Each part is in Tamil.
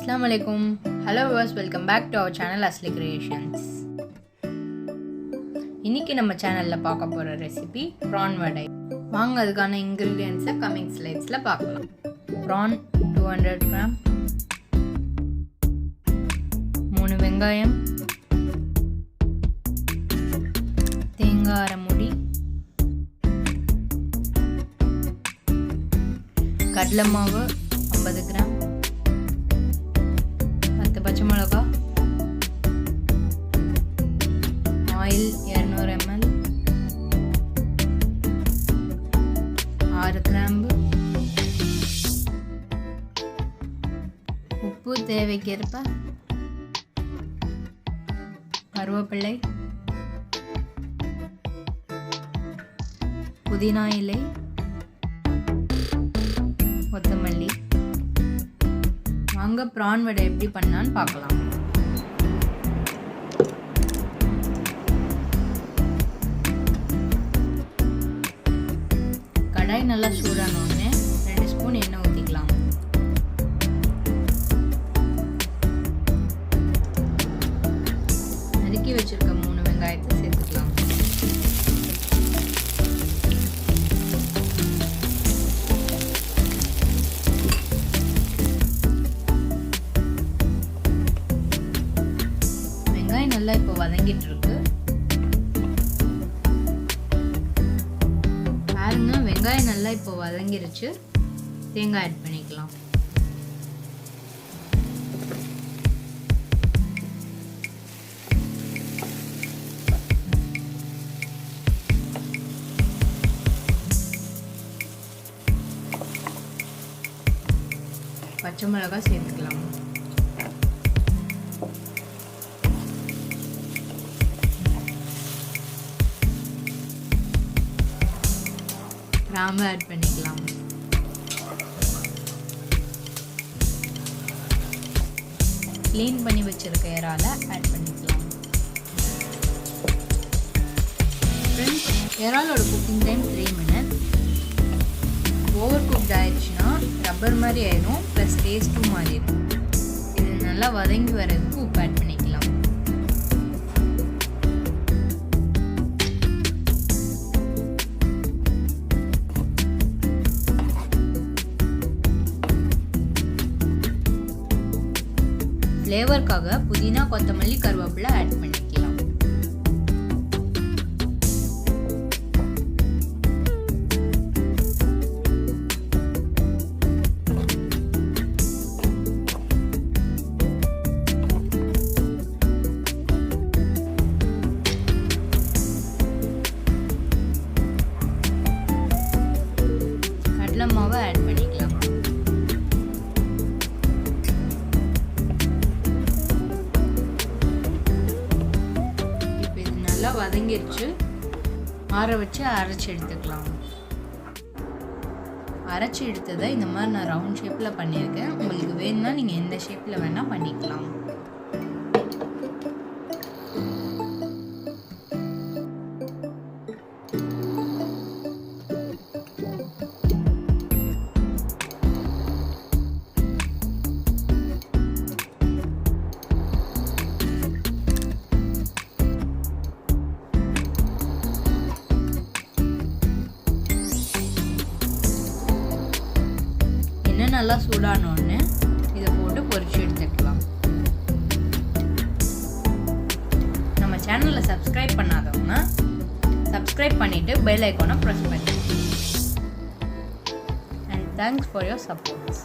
Assalamualaikum. Hello viewers, welcome back to our channel Asleecreations. இன்னைக்கு நம்ம சேனல்ல பார்க்க போற ரெசிபி prawn vadai. வாங்க அதுக்கான ingredients coming slides-ல பார்க்கலாம். prawn 200 gram, 3 வெங்காயம், தேங்காய் அரை மூடி, கடலை மாவு 50 கிராம், 10 பச்சை மிளகாய், ஆயில் 200 ml, 6 கிராம்பு, உப்பு தேவைக்கேற்ப, கருவேப்பிலை, புதினா இலை, கொத்தமல்லி. வாங்க ப்ரான் வடை எப்படி பண்ணான்னு பார்க்கலாம். கடாய் நல்லா சூடானோடனே 2 ஸ்பூன் எண்ணெய் ஊற்றிக்கலாம். நறுக்கி வச்சிருக்க 3 வெங்காயத்தை சேர்த்துக்கலாம். வெங்காயம் நல்லா இப்போ வதங்கிட்டு இருக்கு. பாருங்க, வெங்காயம் நல்லா இப்போ வதங்கிருச்சு. தேங்காய் ஆட் பண்ணிக்கலாம். பச்சை மிளகாய் சேர்த்துக்கலாம். கிராம்பு ஆட் பண்ணிக்கலாம். க்ளீன் பண்ணி வச்சிருக்க இறால ஆட் பண்ணிக்கலாம். ஃப்ரெண்ட்ஸ், இறாலோட cooking time 3 minutes. Over cooked ஆயிடுச்சுன்னா ரப்பர் மாதிரி ஆயிடும், ப்ளஸ் டேஸ்ட்டும் மாறிடும். இது நல்லா வதங்கி வர்றதுக்கு உப்பு ஆட் பண்ணிக்கலாம். ஃப்ளேவருக்காக புதினா, கொத்தமல்லி, கருவேப்பிலை ஆட் பண்ணிக்கலாம். கடலை மாவை ஆட் பண்ணிக்கலாம். நல்லா வதங்கிருச்சு. ஆற வச்சு அரைச்சி எடுத்துக்கலாம். அரைச்சி எடுத்ததை இந்த மாதிரி நான் ரவுண்ட் ஷேப்பில் பண்ணியிருக்கேன். உங்களுக்கு வேணும்னா நீங்கள் எந்த ஷேப்பில் வேணால் பண்ணிக்கலாம். நல்லா சூடானோன்னு இதை போட்டு பொரிச்சு எடுத்துக்கலாம். நம்ம சேனலை சப்ஸ்கிரைப் பண்ணாதவங்க சப்ஸ்கிரைப் பண்ணிட்டு பெல் ஐகானை ப்ரெஸ் பண்ணுங்க. And thanks for your supports.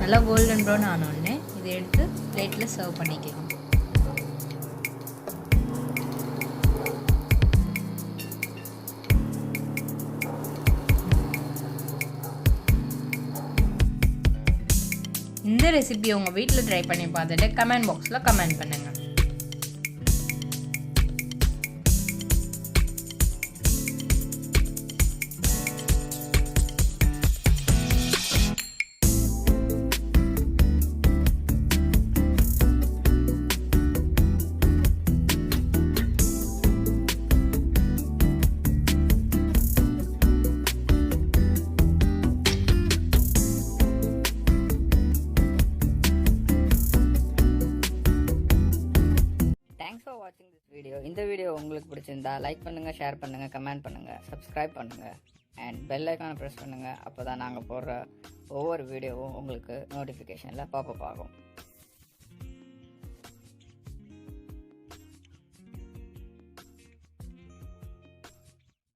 நல்லா கோல்டன் ப்ரௌன் ஆனோடனே இதை எடுத்து பிளேட்டில் சர்வ் பண்ணிக்கலாம். இந்த ரெசிபி உங்கள் வீட்டில் ட்ரை பண்ணி பார்த்துட்டு கமெண்ட் பாக்ஸில் கமெண்ட் பண்ணுங்கள். இந்த வீடியோ உங்களுக்கு பிடிச்சிருந்தா லைக் பண்ணுங்கள், ஷேர் பண்ணுங்கள், கமெண்ட் பண்ணுங்கள், சப்ஸ்கிரைப் பண்ணுங்கள் அண்ட் பெல் ஐக்கானை ப்ரெஸ் பண்ணுங்கள். அப்போ தான் நாங்கள் போடுற ஒவ்வொரு வீடியோவும் உங்களுக்கு நோட்டிஃபிகேஷனில் பாப்பப் ஆகும்.